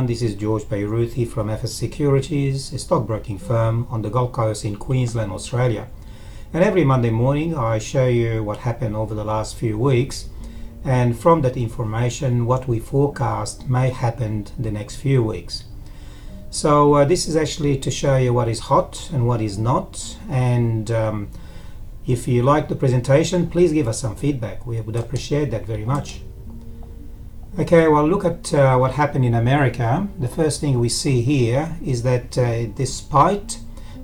This is George Beiruthi from FS Securities, a stockbroking firm on the Gold Coast in Queensland, Australia. And every Monday morning I show you what happened over the last few weeks, and from that information what we forecast may happen the next few weeks. So this is actually to show you what is hot and what is not, and if you like the presentation, please give us some feedback. We would appreciate that very much. Okay, well, look at what happened in America. The first thing we see here is that despite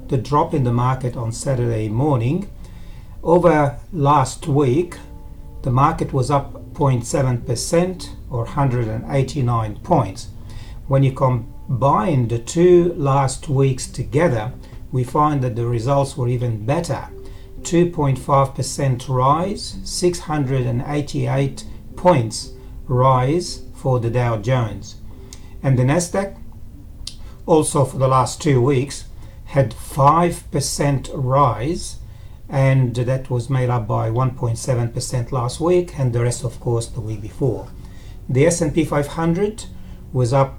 the drop in the market on Saturday morning, over last week the market was up 0.7% or 189 points. When you combine the two last weeks together, we find that the results were even better. 2.5% rise, 688 points rise for the Dow Jones, and the Nasdaq also for the last 2 weeks had 5% rise, and that was made up by 1.7% last week and the rest of course the week before. The S&P 500 was up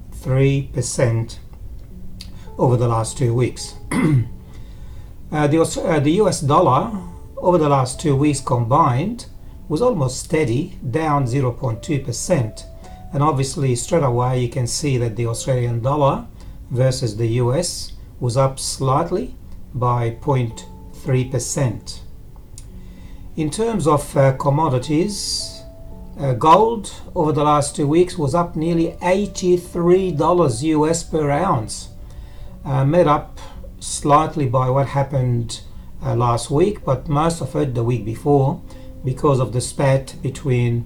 3% over the last 2 weeks. The US dollar over the last 2 weeks combined was almost steady, down 0.2%, and obviously straight away you can see that the Australian dollar versus the US was up slightly by 0.3%. In terms of commodities, gold over the last 2 weeks was up nearly $83 US per ounce, made up slightly by what happened last week, but most of it the week before, because of the spat between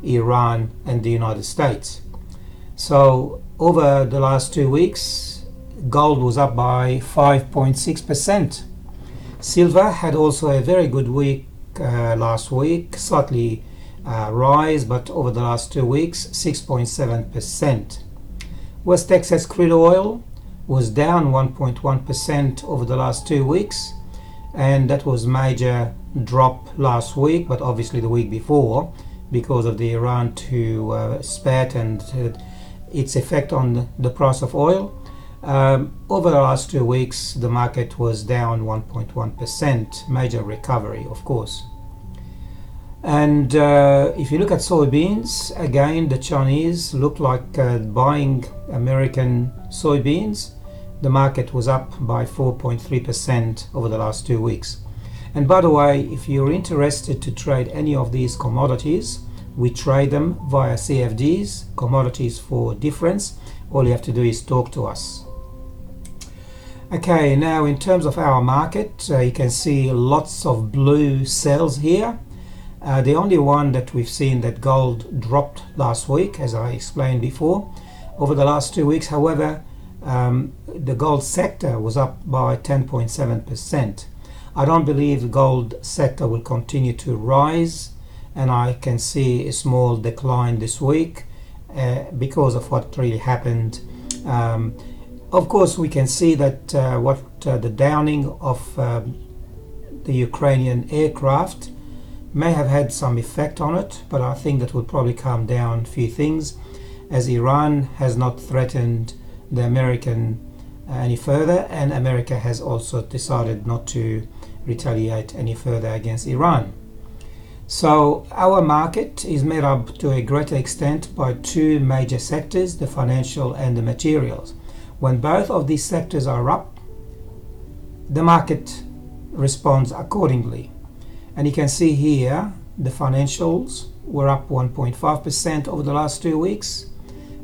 Iran and the United States. So over the last 2 weeks, gold was up by 5.6%. Silver had also a very good week last week, slightly rise, but over the last 2 weeks, 6.7%. West Texas crude oil was down 1.1% over the last 2 weeks, and that was major drop last week, but obviously the week before, because of the Iran to spat and its effect on the price of oil. Over the last 2 weeks the market was down 1.1%, major recovery of course. And if you look at soybeans, again the Chinese look like buying American soybeans. The market was up by 4.3% over the last 2 weeks. And by the way, if you're interested to trade any of these commodities, we trade them via CFDs, commodities for difference. All you have to do is talk to us. Okay, now in terms of our market, you can see lots of blue cells here. The only one that we've seen that gold dropped last week, as I explained before. Over the last 2 weeks, however, the gold sector was up by 10.7%. I don't believe the gold sector will continue to rise, and I can see a small decline this week because of what really happened. Of course, we can see that the downing of the Ukrainian aircraft may have had some effect on it, but I think that will probably calm down a few things, as Iran has not threatened the American any further, and America has also decided not to retaliate any further against Iran. So our market is made up to a greater extent by two major sectors, the financial and the materials. When both of these sectors are up, the market responds accordingly. And you can see here the financials were up 1.5% over the last 2 weeks,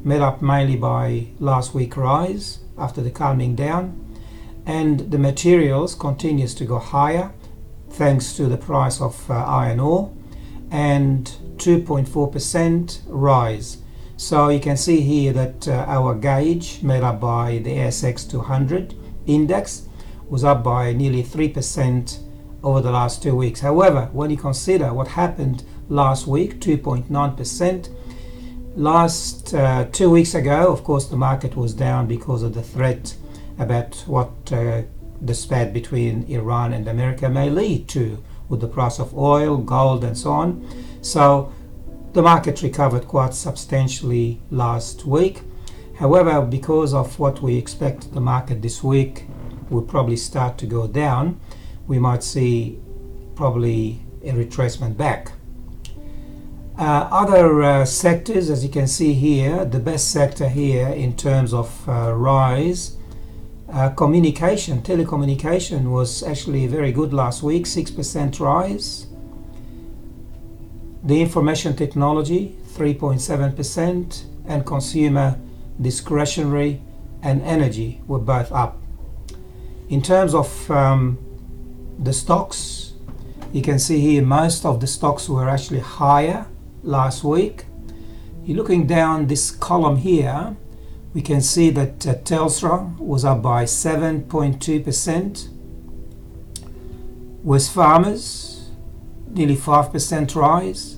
made up mainly by last week's rise after the calming down, and the materials continues to go higher thanks to the price of iron ore, and 2.4% rise. So you can see here that our gauge, made up by the ASX 200 index, was up by nearly 3% over the last 2 weeks. However, when you consider what happened last week, 2.9%, last 2 weeks ago, of course, the market was down because of the threat about what the spat between Iran and America may lead to with the price of oil, gold, and so on. So the market recovered quite substantially last week. However, because of what we expect the market this week will probably start to go down, we might see probably a retracement back. Other sectors, as you can see here, the best sector here in terms of rise, telecommunication was actually very good last week, 6% rise. The information technology, 3.7%, and consumer discretionary and energy were both up. In terms of the stocks, you can see here most of the stocks were actually higher last week. You're looking down this column here, we can see that Telstra was up by 7.2%, Wesfarmers nearly 5% rise,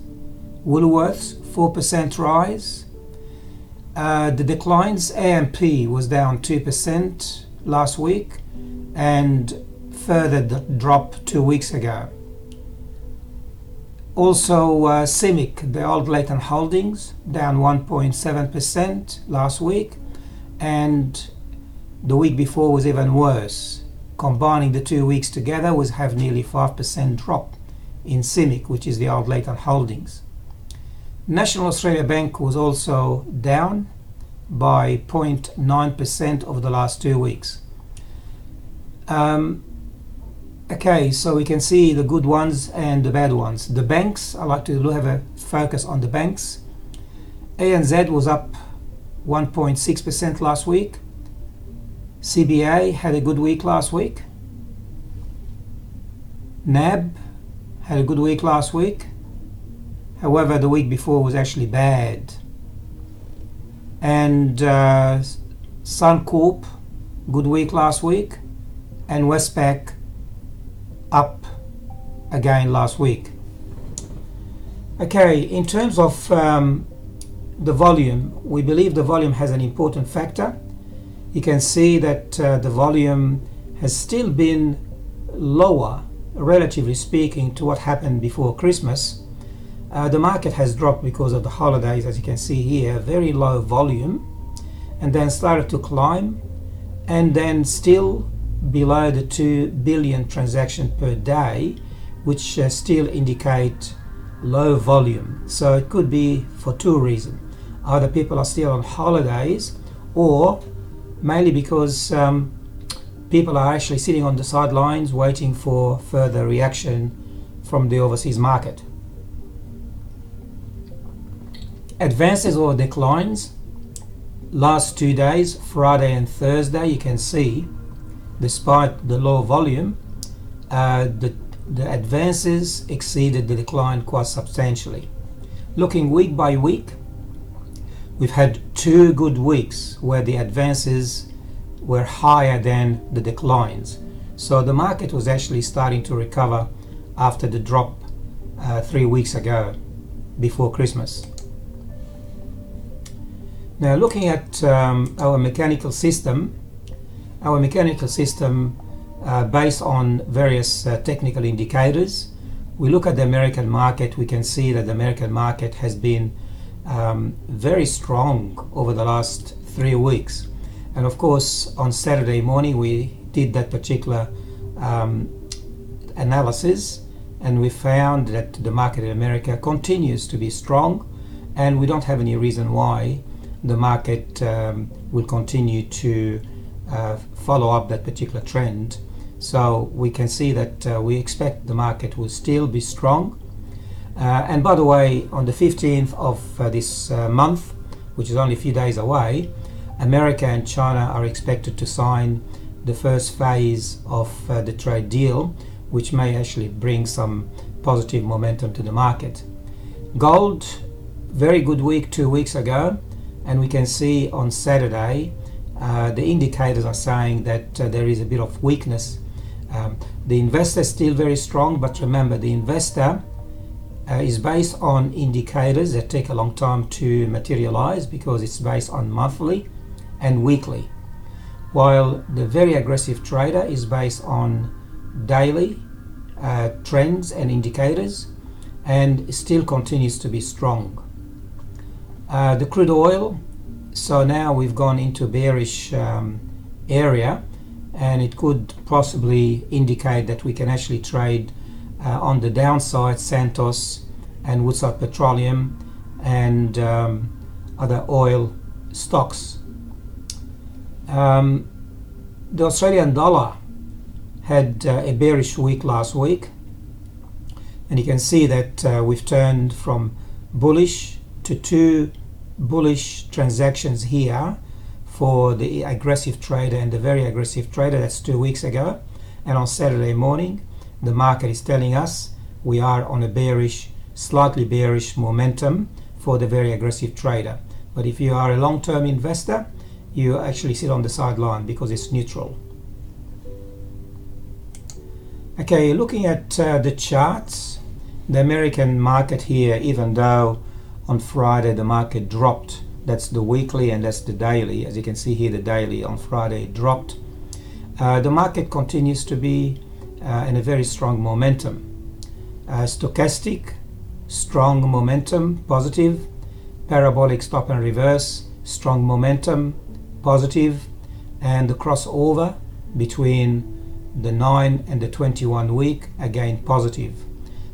Woolworths 4% rise. The declines, AMP was down 2% last week and further drop 2 weeks ago. Also CIMIC, the old Leighton Holdings, down 1.7% last week, and the week before was even worse. Combining the 2 weeks together was have nearly 5% drop in CIMIC, which is the old Leighton Holdings. National Australia Bank was also down by 0.9% over the last 2 weeks. Okay, so we can see the good ones and the bad ones. The banks, I like to have a focus on the banks. ANZ was up 1.6% last week. CBA had a good week last week. NAB had a good week last week. However, the week before was actually bad. And Suncorp, good week last week. And Westpac, up again last week. Okay, in terms of the volume, we believe the volume has an important factor. You can see that the volume has still been lower, relatively speaking, to what happened before Christmas. The market has dropped because of the holidays, as you can see here, very low volume, and then started to climb, and then still below the 2 billion transactions per day, which still indicate low volume. So it could be for two reasons. Either people are still on holidays, or mainly because people are actually sitting on the sidelines waiting for further reaction from the overseas market. Advances or declines, last 2 days, Friday and Thursday, you can see despite the low volume, the advances exceeded the decline quite substantially. Looking week by week, we've had 2 good weeks where the advances were higher than the declines. So the market was actually starting to recover after the drop 3 weeks ago, before Christmas. Now looking at our mechanical system, based on various technical indicators, we look at the American market, we can see that the American market has been very strong over the last 3 weeks. And of course, on Saturday morning, we did that particular analysis, and we found that the market in America continues to be strong, and we don't have any reason why the market will continue to follow up that particular trend. So we can see that we expect the market will still be strong. And by the way, on the 15th of this month, which is only a few days away, America and China are expected to sign the first phase of the trade deal, which may actually bring some positive momentum to the market. Gold, very good week 2 weeks ago, and we can see on Saturday the indicators are saying that there is a bit of weakness. The investor is still very strong, but remember, the investor is based on indicators that take a long time to materialize because it's based on monthly and weekly, while the very aggressive trader is based on daily trends and indicators, and still continues to be strong. The crude oil So now we've gone into bearish area, and it could possibly indicate that we can actually trade on the downside Santos and Woodside Petroleum and other oil stocks. The Australian dollar had a bearish week last week, and you can see that we've turned from bullish to two bullish transactions here for the aggressive trader and the very aggressive trader. That's 2 weeks ago, and on Saturday morning the market is telling us we are on a bearish, slightly bearish momentum for the very aggressive trader. But if you are a long-term investor, you actually sit on the sideline because it's neutral. Okay, looking at the charts, the American market here, even though on Friday the market dropped, that's the weekly and that's the daily. As you can see here, the daily on Friday dropped. The market continues to be in a very strong momentum. Stochastic, strong momentum, positive. Parabolic stop and reverse, strong momentum, positive. And the crossover between the 9 and the 21 week, again positive.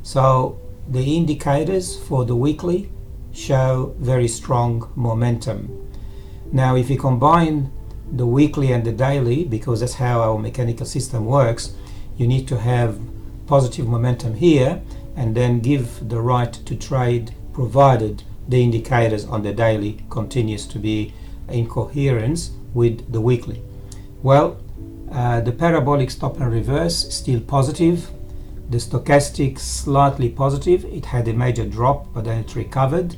So the indicators for the weekly show very strong momentum. Now if you combine the weekly and the daily, because that's how our mechanical system works, you need to have positive momentum here and then give the right to trade provided the indicators on the daily continues to be in coherence with the weekly. Well, the parabolic stop and reverse still positive. The stochastic slightly positive. It had a major drop, but then it recovered.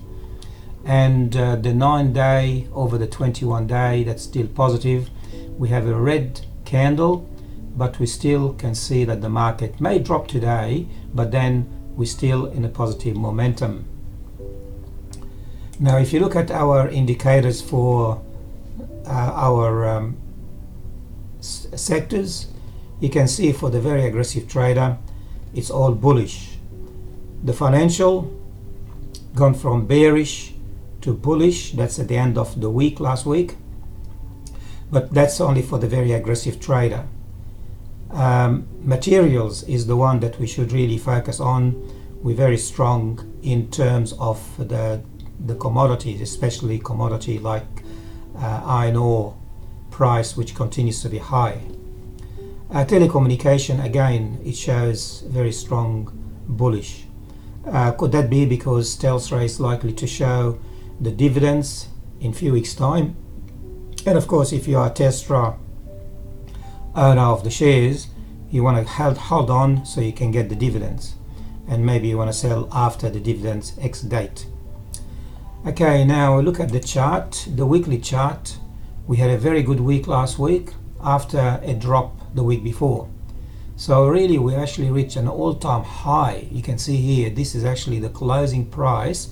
And the 9-day over the 21-day, that's still positive. We have a red candle, but we still can see that the market may drop today, but then we're still in a positive momentum. Now if you look at our indicators for our sectors, you can see for the very aggressive trader it's all bullish. The financial gone from bearish to bullish, that's at the end of the week last week, but that's only for the very aggressive trader. Materials is the one that we should really focus on. We're very strong in terms of the commodities, especially commodity like iron ore price, which continues to be high. Telecommunication, again, it shows very strong bullish. Could that be because Telstra is likely to show the dividends in a few weeks' time? And of course, if you are a Telstra owner of the shares, you want to hold on so you can get the dividends, and maybe you want to sell after the dividends X date. Okay, now look at the chart, the weekly chart. We had a very good week last week after a drop the week before. So really we actually reached an all-time high. You can see here, this is actually the closing price,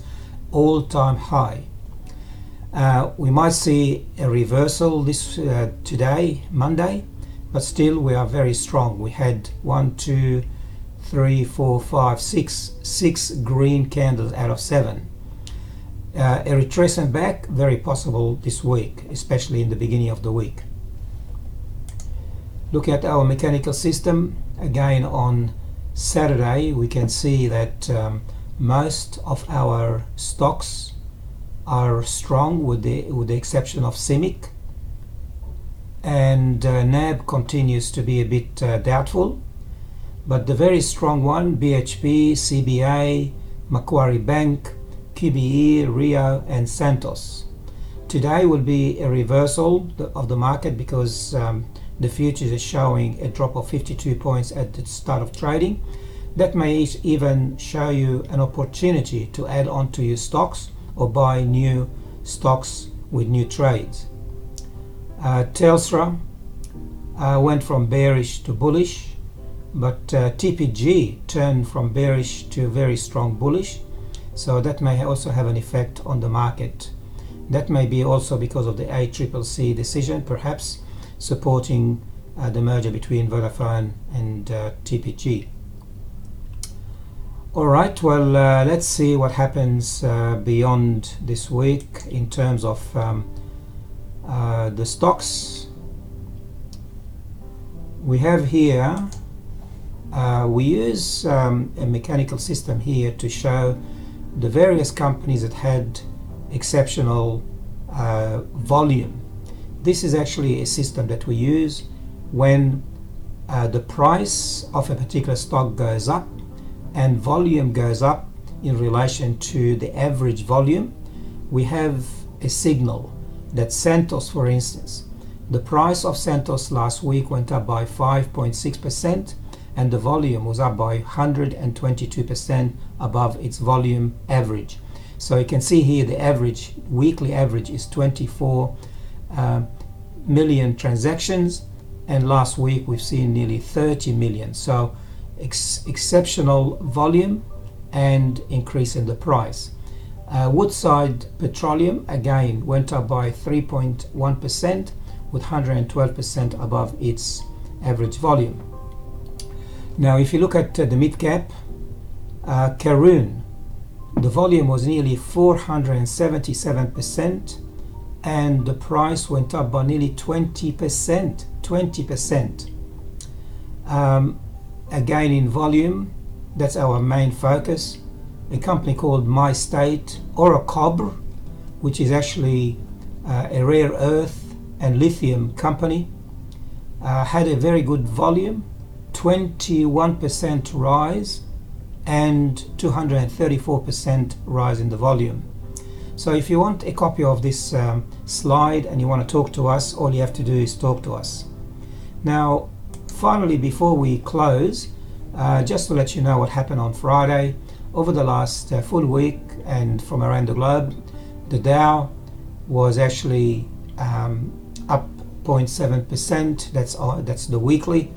all-time high. We might see a reversal this today, Monday, but still we are very strong. We had 6 green candles out of 7. A retracement back, very possible this week, especially in the beginning of the week. Look at our mechanical system. Again, on Saturday we can see that most of our stocks are strong with the exception of CIMIC, and NAB continues to be a bit doubtful, but the very strong one, BHP, CBA, Macquarie Bank, QBE, Rio and Santos. Today will be a reversal of the market because the futures are showing a drop of 52 points at the start of trading. That may even show you an opportunity to add on to your stocks or buy new stocks with new trades. Telstra went from bearish to bullish, but TPG turned from bearish to very strong bullish, so that may also have an effect on the market. That may be also because of the ACCC decision, perhaps supporting the merger between Vodafone and TPG. Alright, well, let's see what happens beyond this week in terms of The stocks we have here, we use a mechanical system here to show the various companies that had exceptional volume. This is actually a system that we use when the price of a particular stock goes up and volume goes up in relation to the average volume. We have a signal that Santos, for instance, the price of Santos last week went up by 5.6% and the volume was up by 122% above its volume average. So you can see here the average, weekly average is 24 million transactions, and last week we've seen nearly 30 million. So exceptional volume and increase in the price. Woodside Petroleum again went up by 3.1% with 112% above its average volume. Now if you look at the mid cap, Karoon, the volume was nearly 477% and the price went up by nearly 20%. Again in volume, that's our main focus. A company called MyState, or a COBR, which is actually a rare earth and lithium company, had a very good volume, 21% rise and 234% rise in the volume. So if you want a copy of this slide and you want to talk to us, all you have to do is talk to us. Now finally, before we close, just to let you know what happened on Friday. Over the last full week and from around the globe, the Dow was actually up 0.7%. That's the weekly.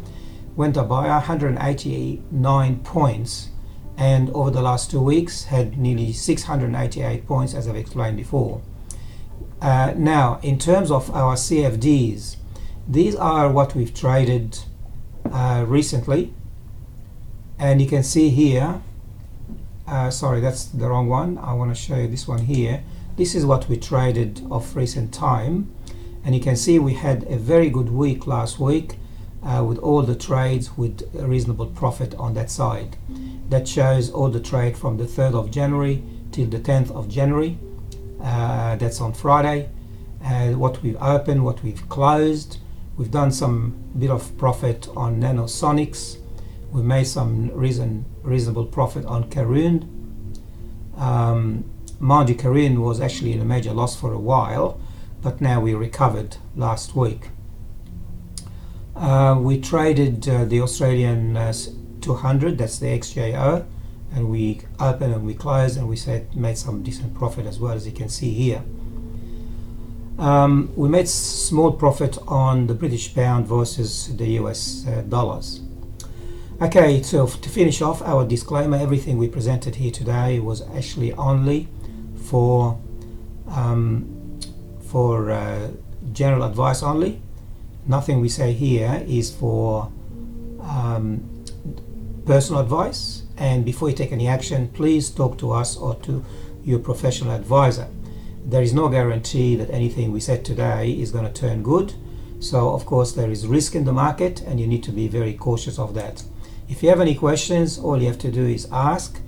Went up by 189 points, and over the last 2 weeks had nearly 688 points, as I've explained before. Now, in terms of our CFDs, these are what we've traded recently, and you can see here. Sorry, that's the wrong one. I want to show you this one here. This is what we traded of recent time, and you can see we had a very good week last week with all the trades with a reasonable profit on that side. That shows all the trade from the 3rd of January till the 10th of January. That's on Friday. What we've opened, what we've closed. We've done some bit of profit on Nanosonics. We made some reasonable profit on Karoon. Mind you, Karoon was actually in a major loss for a while, but now we recovered last week. We traded the Australian 200, that's the XJO, and we opened and we closed and we made some decent profit as well, as you can see here. We made small profit on the British pound versus the US dollars. Okay, so to finish off our disclaimer, everything we presented here today was actually only for general advice only. Nothing we say here is for personal advice, and before you take any action, please talk to us or to your professional advisor. There is no guarantee that anything we said today is going to turn good, so of course there is risk in the market and you need to be very cautious of that. If you have any questions, all you have to do is ask,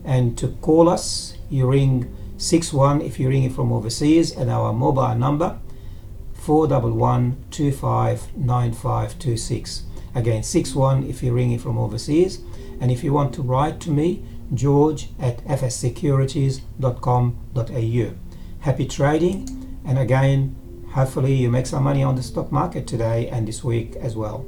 and to call us, you ring 61 if you're ringing from overseas, and our mobile number 411-259526. Again, 61 if you're ringing from overseas, and if you want to write to me, george@fssecurities.com.au. Happy trading, and again, hopefully you make some money on the stock market today and this week as well.